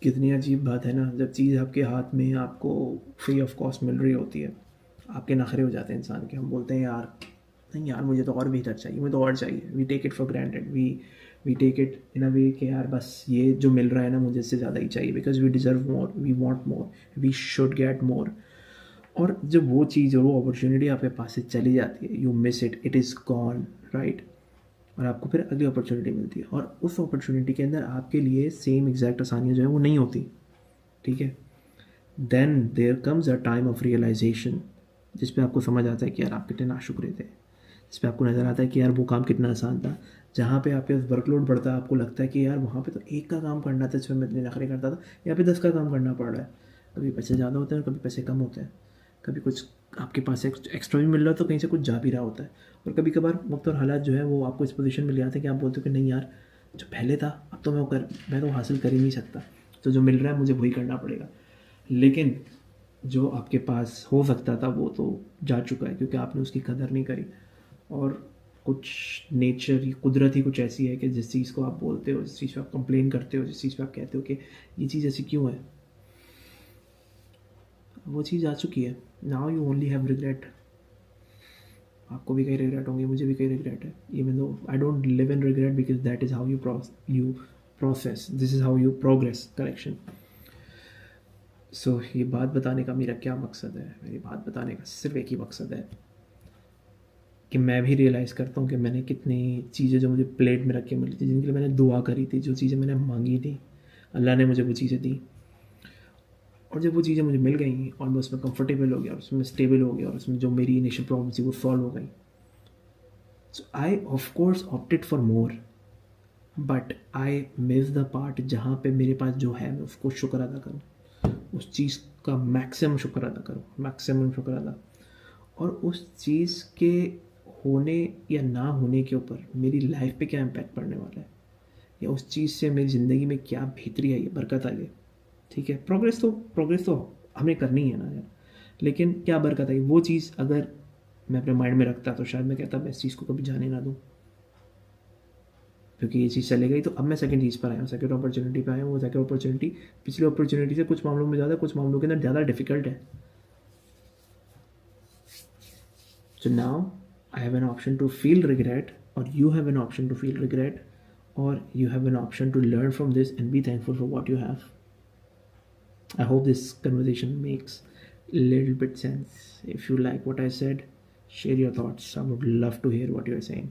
कितनी अजीब बात है ना, जब चीज़ आपके हाथ में आपको फ्री ऑफ कॉस्ट मिल रही होती है, आपके नखरे हो जाते हैं इंसान के। हम बोलते हैं यार नहीं यार, मुझे तो और बेहतर चाहिए, मुझे तो और चाहिए। We take it for granted, we take it in a way कि यार बस ये जो मिल रहा है ना, मुझे इससे ज़्यादा ही चाहिए, because we deserve more, we want more, we should get more. और जब वो चीज़ और वो अपॉर्चुनिटी आपके पास से चली जाती है, you miss it, it is gone, right. और आपको फिर अगली अपॉर्चुनिटी मिलती है, और उस अपॉर्चुनिटी के अंदर आपके लिए सेम एग्जैक्ट आसानियाँ जो है वो नहीं होती, ठीक है। Then there comes a time of realisation, जिस पे आपको समझ आता है कि यार आप कितने नाशुक्रे थे, जिस पे आपको नज़र आता है कि यार वो काम कितना आसान था। जहाँ पे आप पे वर्कलोड बढ़ता है, आपको लगता है कि यार वहाँ पे तो एक का काम करना था, जिसमें मैं इतने नखरे करता था, यहाँ पे 10 का काम करना पड़ रहा है। कभी पैसे ज़्यादा होते हैं और कभी पैसे कम होते हैं, कभी कुछ आपके पास एक्स्ट्रा भी मिल रहा है तो कहीं से कुछ जा भी रहा होता है। और कभी कभार वक्त और हालात जो है वो आपको इस पोजीशन में ले आते हैं कि आप बोलते हो कि नहीं यार, जो पहले था अब तो मैं तो हासिल कर ही नहीं सकता, तो जो मिल रहा है मुझे वही करना पड़ेगा। लेकिन जो आपके पास हो सकता था वो तो जा चुका है, क्योंकि आपने उसकी कदर नहीं करी। और कुछ नेचर ही, कुदरत ही कुछ ऐसी है कि जिस चीज़ को आप बोलते हो, जिस चीज़ पे आप कंप्लेन करते हो, जिस चीज़ पे आप कहते हो कि ये चीज़ ऐसी क्यों है, वो चीज़ आ चुकी है। Now you only have regret. आपको भी कई रिग्रेट होंगे, मुझे भी कई रिग्रेट है, even though I don't live in regret, because that is how you process, this is how you progress, correction. सो ये बात बताने का मेरा क्या मकसद है? मेरी बात बताने का सिर्फ एक ही मकसद है कि मैं भी रियलाइज़ करता हूँ कि मैंने कितनी चीज़ें जो मुझे प्लेट में रख के मिली थी, जिनके लिए मैंने दुआ करी थी, जो चीज़ें मैंने मांगी थी, अल्लाह ने मुझे वो चीज़ें दी। और जब वो चीज़ें मुझे मिल गई और मैं उसमें कंफर्टेबल हो गया, और उसमें स्टेबल हो गया, और उसमें जो मेरी इनिशियल प्रॉब्लम थी वो सॉल्व हो गई, so I of course opted for more, but I miss the part जहाँ पे मेरे पास जो है मैं उसको शुक्र अदा करूँ, उस चीज़ का मैक्सिमम शुक्र अदा करूँ, मैक्सिमम शुक्र अदा। और उस चीज़ के होने या ना होने के ऊपर मेरी लाइफ पे क्या इम्पैक्ट पड़ने वाला है, या उस चीज़ से मेरी ज़िंदगी में क्या बेहतरी आई है, बरकत आई है, ठीक है। प्रोग्रेस तो हमें करनी है ना यार, लेकिन क्या बरकत आई, वो चीज़ अगर मैं अपने माइंड में रखता तो शायद मैं कहता मैं इस चीज़ को कभी जाने ना दूँ, क्योंकि ये चीज़ चले गई। तो अब मैं सेकंड चीज़ पर आया हूँ, सेकंड अपॉर्चुनिटी पे आया हूँ। वो सेकंड अपॉर्चुनिटी पिछली अपॉर्चुनिटी से कुछ मामलों में ज़्यादा, कुछ मामलों के अंदर ज़्यादा डिफिकल्ट है। So now I have an option to feel regret, or you have an option to feel regret, or you have an option to learn from this and be thankful for what you have. I hope this conversation makes a little bit sense. If you like what I said, share your thoughts. I would love to hear what you're saying.